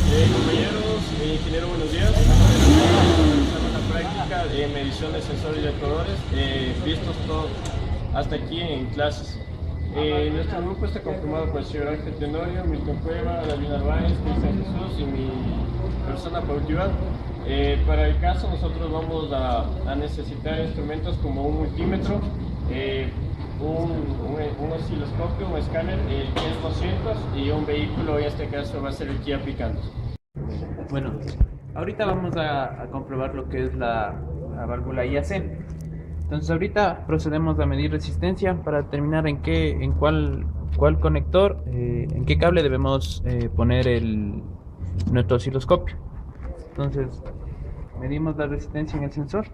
Compañeros, ingeniero, buenos días. Estamos en la práctica de medición de sensores y actuadores vistos todos hasta aquí en clases. Nuestro grupo está conformado por el señor Ángel Tenorio, Milton Cueva, David Narváez, Cristian Jesús y mi persona Pautival. Para el caso nosotros vamos a necesitar instrumentos como un multímetro, un osciloscopio, un escáner, el Kia 200 y un vehículo, en este caso va a ser el Kia Picanto. Bueno, ahorita vamos a comprobar lo que es la válvula IAC. Entonces ahorita procedemos a medir resistencia para determinar en cuál conector, en qué cable debemos poner nuestro osciloscopio. Entonces medimos la resistencia en el sensor,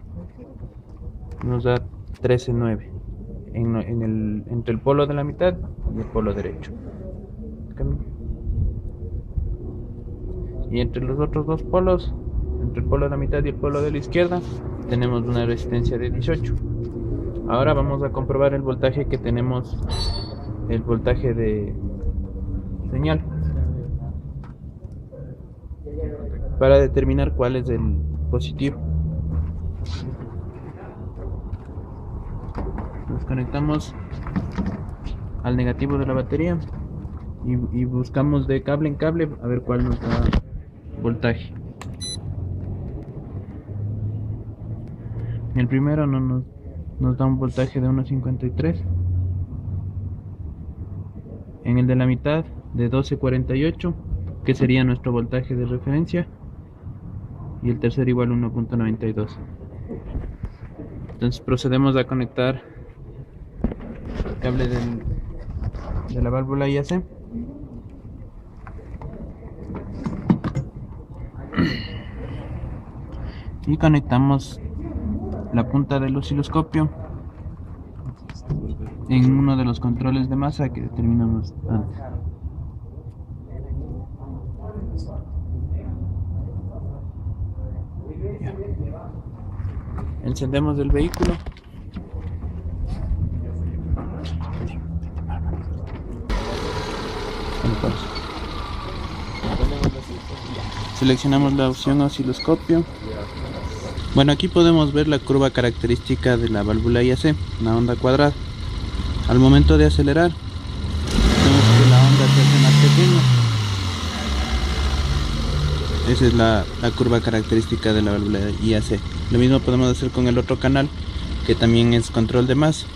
nos da 13.9 entre el polo de la mitad y el polo derecho. Y entre los otros dos polos, entre el polo de la mitad y el polo de la izquierda, tenemos una resistencia de 18. Ahora vamos a comprobar el voltaje que tenemos, el voltaje de señal, para determinar cuál es el positivo. Nos conectamos al negativo de la batería y buscamos de cable en cable a ver cuál nos da voltaje. El primero nos da un voltaje de 1.53, en el de la mitad de 12.48, que sería nuestro voltaje de referencia, y el tercero igual 1.92. Entonces procedemos a conectar el cable de la válvula IAC. Y conectamos la punta del osciloscopio en uno de los controles de masa que determinamos antes. Encendemos el vehículo. Seleccionamos la opción osciloscopio. Bueno, aquí podemos ver la curva característica de la válvula IAC, una onda cuadrada. Al momento de acelerar, vemos que la onda se hace más pequeña. Esa es la curva característica de la válvula IAC. Lo mismo podemos hacer con el otro canal, que también es control de masa.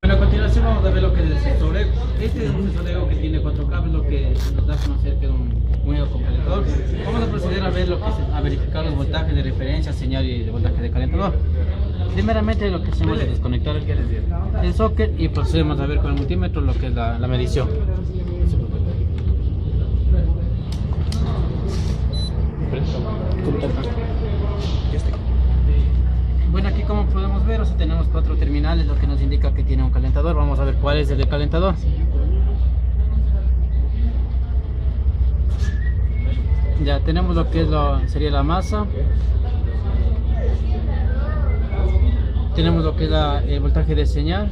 Bueno, a continuación vamos a ver lo que es el sensor EGO. Este es un sensor EGO que tiene 4 cables, lo que nos da a conocer que es un EGO con calentador. Vamos a proceder a ver a verificar los voltajes de referencia, señal y de voltaje de calentador. Primeramente lo que hacemos es desconectar el socket y procedemos a ver con el multímetro lo que es la medición. Bueno, aquí como podemos ver, tenemos 4 terminales, lo que nos indica que tiene un calentador. Vamos a ver cuál es el del calentador. Ya tenemos lo que sería la masa. Tenemos lo que es el voltaje de señal.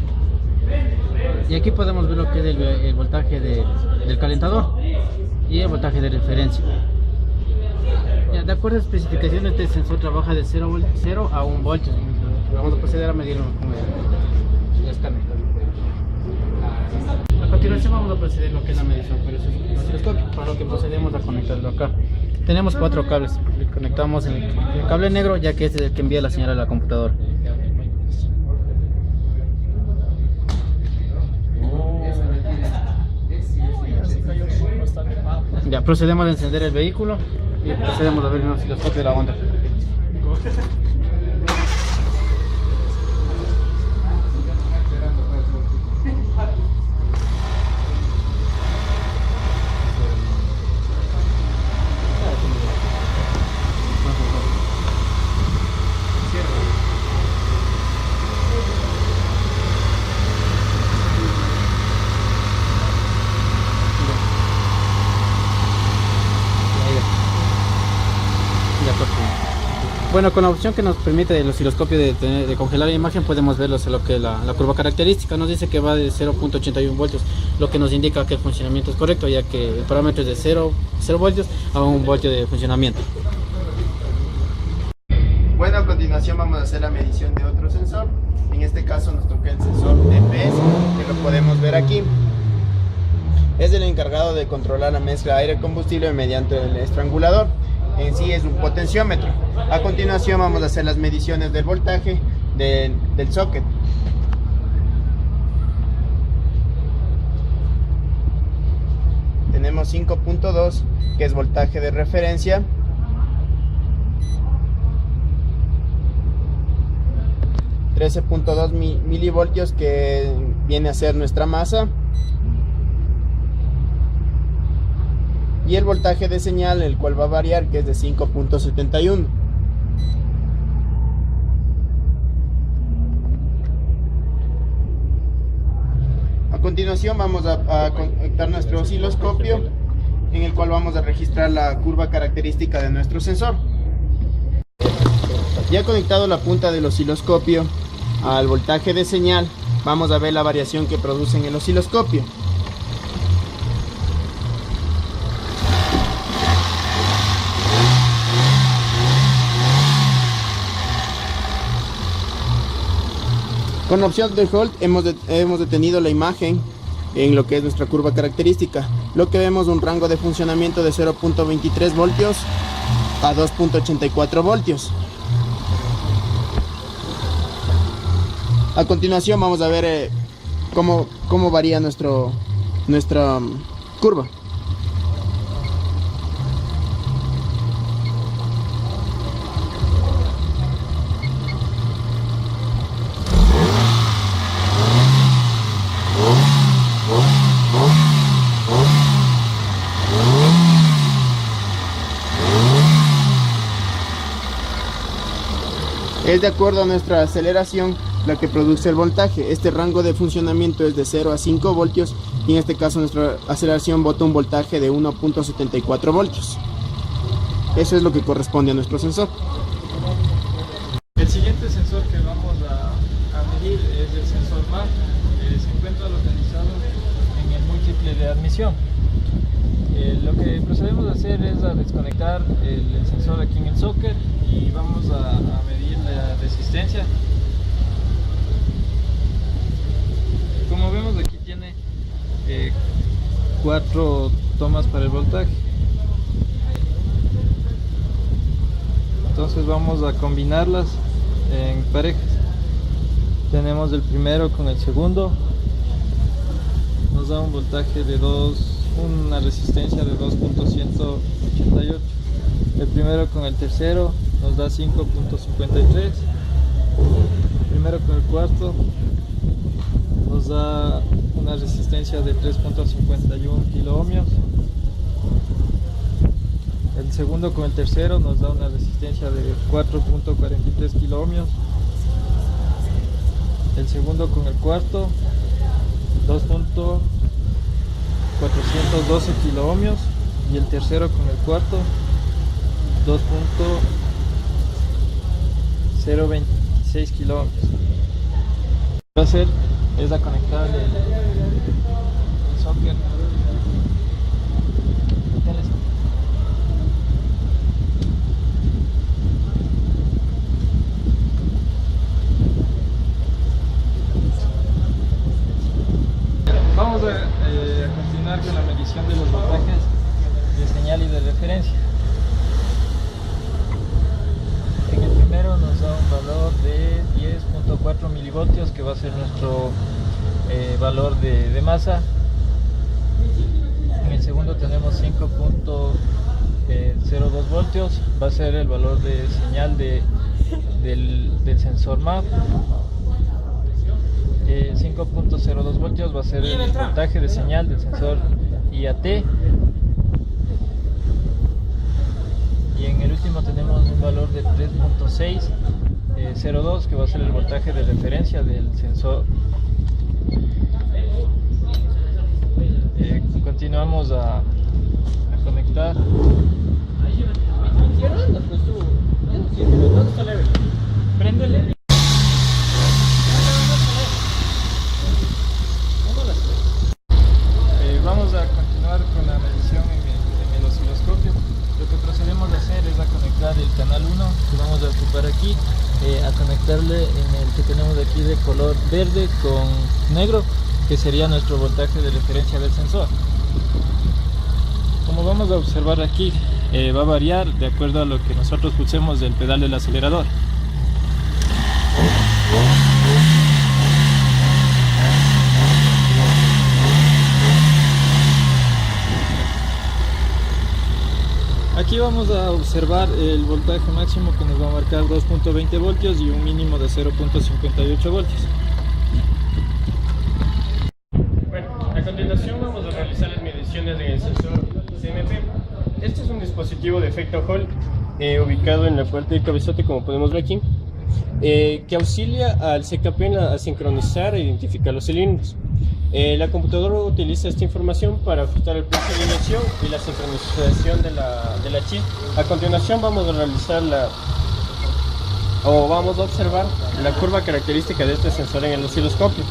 Y aquí podemos ver lo que es el voltaje del calentador y el voltaje de referencia. Ya, de acuerdo a las especificaciones, este sensor trabaja de 0 a 1 voltio. Vamos a proceder a medirlo con el escáner. A continuación vamos a proceder lo que es la medición con el osciloscopio, para lo que procedemos a conectarlo acá. Tenemos 4 cables. Conectamos el cable negro, ya que este es el que envía la señal a la computadora. Ya procedemos a encender el vehículo y procedemos a ver el osciloscopio de la onda. Bueno, con la opción que nos permite el osciloscopio de congelar la imagen, podemos ver lo que es la curva característica. Nos dice que va de 0.81 voltios, lo que nos indica que el funcionamiento es correcto, ya que el parámetro es de 0 voltios a 1 voltio de funcionamiento. Bueno, a continuación vamos a hacer la medición de otro sensor. En este caso nos toca el sensor DPS, que lo podemos ver aquí. Es el encargado de controlar la mezcla aire-combustible mediante el estrangulador. En sí es un potenciómetro. A continuación vamos a hacer las mediciones del voltaje del socket. Tenemos 5.2, que es voltaje de referencia. 13.2 milivoltios, que viene a ser nuestra masa. Y el voltaje de señal, el cual va a variar, que es de 5.71. A continuación vamos a conectar nuestro osciloscopio, en el cual vamos a registrar la curva característica de nuestro sensor. Ya conectado la punta del osciloscopio al voltaje de señal, vamos a ver la variación que produce en el osciloscopio. Con la opción de Hold hemos detenido la imagen en lo que es nuestra curva característica. Lo que vemos un rango de funcionamiento de 0.23 voltios a 2.84 voltios. A continuación vamos a ver cómo varía nuestra curva. Es de acuerdo a nuestra aceleración la que produce el voltaje. Este rango de funcionamiento es de 0 a 5 voltios y en este caso nuestra aceleración bota un voltaje de 1.74 voltios. Eso es lo que corresponde a nuestro sensor. El siguiente sensor que vamos a medir es el sensor MAP. Se encuentra localizado en el múltiple de admisión. Lo que procedemos a hacer es a desconectar el sensor aquí en el socket y vamos a medir la resistencia. Como vemos, aquí tiene 4 tomas para el voltaje. Entonces vamos a combinarlas en parejas. Tenemos el primero con el segundo, nos da un voltaje de una resistencia de 2.188. El primero con el tercero nos da 5.53. El primero con el cuarto nos da una resistencia de 3.51 kiloohmios. El segundo con el tercero nos da una resistencia de 4.43 kiloohmios. El segundo con el cuarto 2.412 kiloohmios y el tercero con el cuarto 2.026 kiloohmios. Lo que voy a hacer es a conectar el socket. Vamos a continuar con la medición de los voltajes de señal y de referencia. En el primero nos da un valor de 10.4 milivoltios, que va a ser nuestro valor de masa. En el segundo tenemos 5.02 voltios, va a ser el valor de señal del sensor MAP. 5.02 voltios va a ser el voltaje de señal del sensor IAT. Y en el último tenemos un valor de 3.602, que va a ser el voltaje de referencia del sensor. Continuamos a conectar. uno que vamos a ocupar aquí, a conectarle en el que tenemos aquí de color verde con negro, que sería nuestro voltaje de referencia del sensor. Como vamos a observar aquí, va a variar de acuerdo a lo que nosotros pulsemos del pedal del acelerador. Aquí vamos a observar el voltaje máximo que nos va a marcar 2.20 voltios y un mínimo de 0.58 voltios. Bueno, a continuación vamos a realizar las mediciones en el sensor CMP. Este es un dispositivo de efecto Hall ubicado en la parte del cabezote, como podemos ver aquí, que auxilia al CKP a sincronizar e identificar los cilindros. La computadora utiliza esta información para ajustar el punto de alineación y la sincronización de la chip. A continuación vamos a realizar vamos a observar la curva característica de este sensor en el osciloscopio,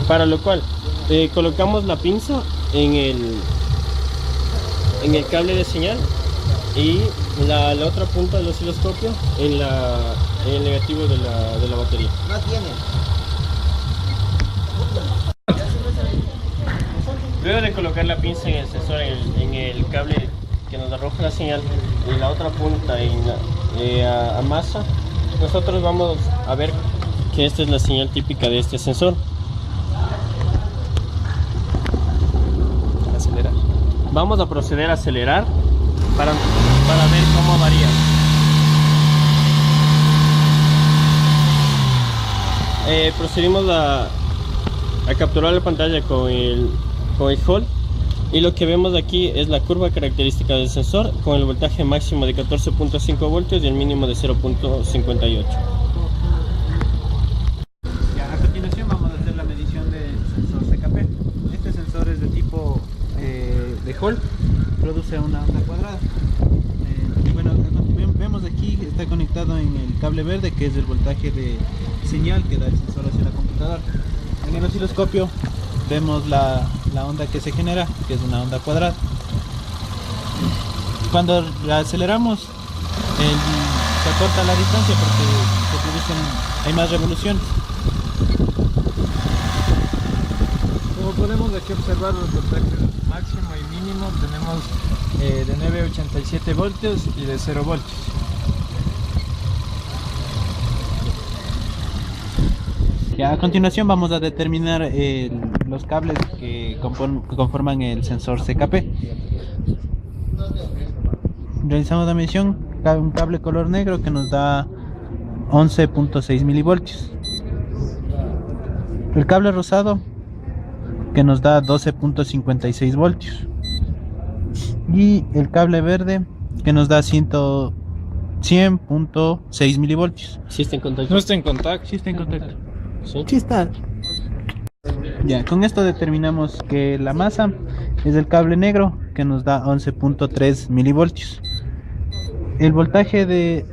para lo cual colocamos la pinza en el cable de señal y la otra punta del osciloscopio en el negativo de la batería. No tiene. Luego de colocar la pinza en el sensor, en el cable que nos arroja la señal, y la otra punta a masa, nosotros vamos a ver que esta es la señal típica de este sensor. Acelerar. Vamos a proceder a acelerar para ver cómo varía. Procedimos a capturar la pantalla con el Hall, y lo que vemos aquí es la curva característica del sensor con el voltaje máximo de 14.5 voltios y el mínimo de 0.58. A continuación vamos a hacer la medición del sensor CKP. Este sensor es de tipo de Hall, produce una onda cuadrada. Bueno, vemos aquí, está conectado en el cable verde, que es el voltaje de señal que da el sensor hacia la computadora. En el osciloscopio vemos la onda que se genera, que es una onda cuadrada. Cuando la aceleramos, se acorta la distancia porque hay más revoluciones. Como podemos aquí observar los voltajes máximo y mínimo, tenemos de 9.87 voltios y de 0 voltios. Ya, a continuación vamos a determinar los cables que conforman el sensor CKP. Realizamos la medición, un cable color negro que nos da 11.6 milivoltios. El cable rosado que nos da 12.56 voltios. Y el cable verde que nos da 100.6 milivoltios. ¿Sí está en contacto? No está en contacto. Sí está en contacto. Sí. Sí está. Ya, con esto determinamos que la masa es el cable negro que nos da 11.3 milivoltios. El voltaje de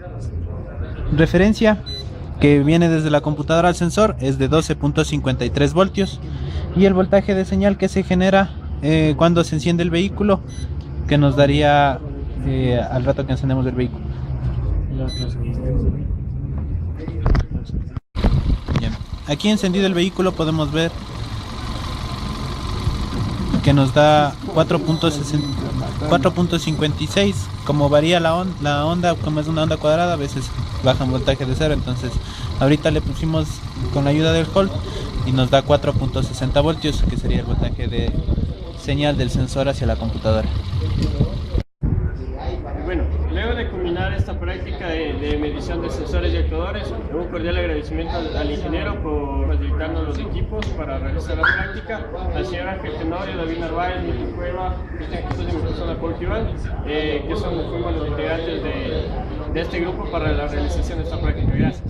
referencia que viene desde la computadora al sensor es de 12.53 voltios. Y el voltaje de señal que se genera cuando se enciende el vehículo, que nos daría al rato que encendemos el vehículo. Bien. Aquí encendido el vehículo podemos ver que nos da 4.56. Como varía la onda, como es una onda cuadrada, a veces baja un voltaje de 0. Entonces ahorita le pusimos con la ayuda del Hall y nos da 4.60 voltios, que sería el voltaje de señal del sensor hacia la computadora. Bueno, luego de culminar esta práctica de medición de sensores y actuadores, un cordial agradecimiento al ingeniero por facilitarnos los equipos para realizar la práctica, al señor Ángel Tenorio, David Narváez, Miguel Cueva, Cristian Jesús y mi persona Paul Gival, que fuimos los integrantes de este grupo para la realización de esta práctica. Gracias.